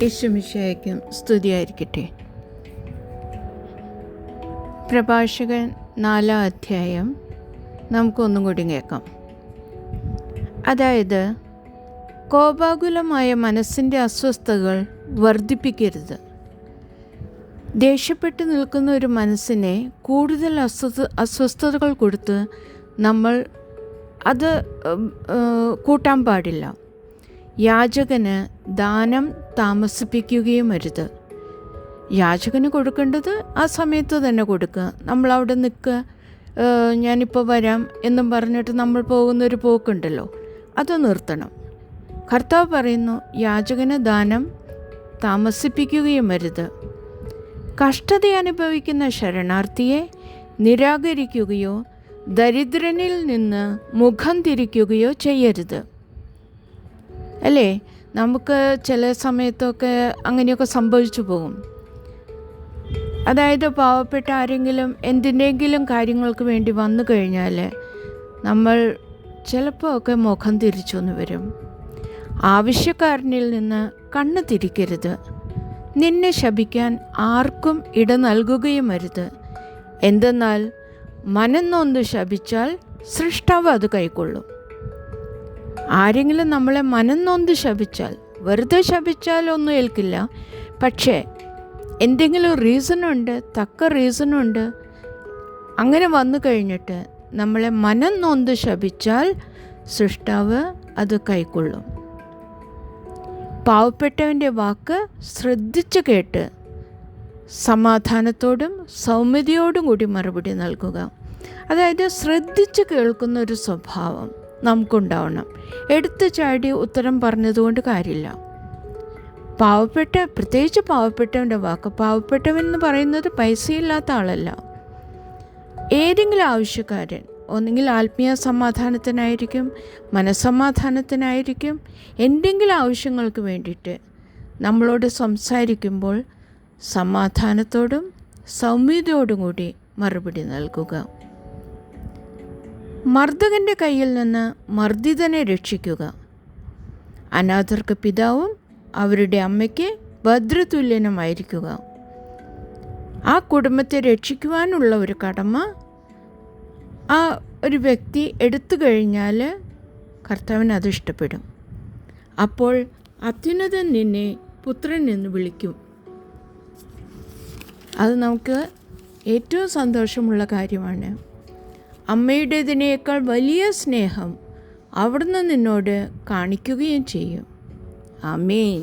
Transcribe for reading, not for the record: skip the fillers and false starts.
യേശുമിശിഹായ്ക്കും സ്തുതിയായിരിക്കട്ടെ. പ്രഭാഷകൻ 4-ാം അധ്യായം നമുക്കൊന്നും കൂടി കേൾക്കാം. അതായത്, കോപാകുലമായ മനസ്സിൻ്റെ അസ്വസ്ഥതകൾ വർദ്ധിപ്പിക്കരുത്. ദേഷ്യപ്പെട്ട് നിൽക്കുന്ന ഒരു മനസ്സിനെ കൂടുതൽ അസ്വസ്ഥതകൾ കൊടുത്ത് നമ്മൾ അത് കൂട്ടാൻ പാടില്ല. യാചകന് ദാനം താമസിപ്പിക്കുകയും അരുത്. യാചകന് കൊടുക്കേണ്ടത് ആ സമയത്ത് തന്നെ കൊടുക്കുക. നമ്മളവിടെ നിൽക്കുക, ഞാനിപ്പോൾ വരാം എന്നും പറഞ്ഞിട്ട് നമ്മൾ പോകുന്നൊരു പോക്കുണ്ടല്ലോ, അത് നിർത്തണം. കർത്താവ് പറയുന്നു, യാചകന് ദാനം താമസിപ്പിക്കുകയും അരുത്. കഷ്ടത അനുഭവിക്കുന്ന ശരണാർത്ഥിയെ നിരാകരിക്കുകയോ ദരിദ്രനിൽ നിന്ന് മുഖം തിരിക്കുകയോ ചെയ്യരുത്. അല്ലേ? നമുക്ക് ചില സമയത്തൊക്കെ അങ്ങനെയൊക്കെ സംഭവിച്ചു പോകും. അതായത്, പാവപ്പെട്ട ആരെങ്കിലും എന്തിൻ്റെങ്കിലും കാര്യങ്ങൾക്ക് വേണ്ടി വന്നു കഴിഞ്ഞാൽ നമ്മൾ ചിലപ്പോൾ ഒക്കെ മുഖം തിരിച്ചൊന്ന് വരും. ആവശ്യക്കാരനിൽ നിന്ന് കണ്ണ് തിരിക്കരുത്. നിന്നെ ശപിക്കാൻ ആർക്കും ഇട നൽകുകയും അരുത്. എന്തെന്നാൽ മനംനൊന്ത് ശപിച്ചാൽ സൃഷ്ടാവ് അത് കൈക്കൊള്ളും. ആരെങ്കിലും നമ്മളെ മനംനൊന്ത് ശപിച്ചാൽ, വെറുതെ ശപിച്ചാൽ ഒന്നും ഏൽക്കില്ല, പക്ഷേ എന്തെങ്കിലും റീസണുണ്ട്, തക്ക റീസണുണ്ട്, അങ്ങനെ വന്നു കഴിഞ്ഞിട്ട് നമ്മളെ മനംനൊന്ത് ശപിച്ചാൽ സൃഷ്ടാവ് അത് കൈക്കൊള്ളും. പാവപ്പെട്ടവൻ്റെ വാക്ക് ശ്രദ്ധിച്ച് കേട്ട് സമാധാനത്തോടും സൗമ്യതയോടും കൂടി മറുപടി നൽകുക. അതായത്, ശ്രദ്ധിച്ച് കേൾക്കുന്ന ഒരു സ്വഭാവം നമുക്കുണ്ടാവണം. എടുത്തു ചാടി ഉത്തരം പറഞ്ഞതുകൊണ്ട് കാര്യമില്ല. പ്രത്യേകിച്ച് പാവപ്പെട്ടവൻ്റെ വാക്ക്. പാവപ്പെട്ടവൻ എന്ന് പറയുന്നത് പൈസയില്ലാത്ത ആളല്ല. ഏതെങ്കിലും ആവശ്യക്കാരൻ, ഒന്നെങ്കിൽ ആത്മീയ സമാധാനത്തിനായിരിക്കും, മനസ്സമാധാനത്തിനായിരിക്കും, എന്തെങ്കിലും ആവശ്യങ്ങൾക്ക് വേണ്ടിയിട്ട് നമ്മളോട് സംസാരിക്കുമ്പോൾ സമാധാനത്തോടും സൗമ്യതയോടും കൂടി മറുപടി നൽകുക. മർദ്ദകൻ്റെ കയ്യിൽ നിന്ന് മർദ്ദിതനെ രക്ഷിക്കുക. അനാഥർക്ക് പിതാവും അവരുടെ അമ്മയ്ക്ക് ഭദ്രതുല്യനുമായിരിക്കുക. ആ കുടുംബത്തെ രക്ഷിക്കുവാനുള്ള ഒരു കടമ ആ ഒരു വ്യക്തി എടുത്തു കഴിഞ്ഞാൽ കർത്താവിന് അത് ഇഷ്ടപ്പെടും. അപ്പോൾ അത്യുന്നതൻ നിന്നെ പുത്രൻ എന്ന് വിളിക്കും. അത് നമുക്ക് ഏറ്റവും സന്തോഷമുള്ള കാര്യമാണ്. അമ്മയുടേതിനേക്കാൾ വലിയ സ്നേഹം അവിടുന്ന് നിന്നോട് കാണിക്കുകയും ചെയ്യും. ആമേൻ.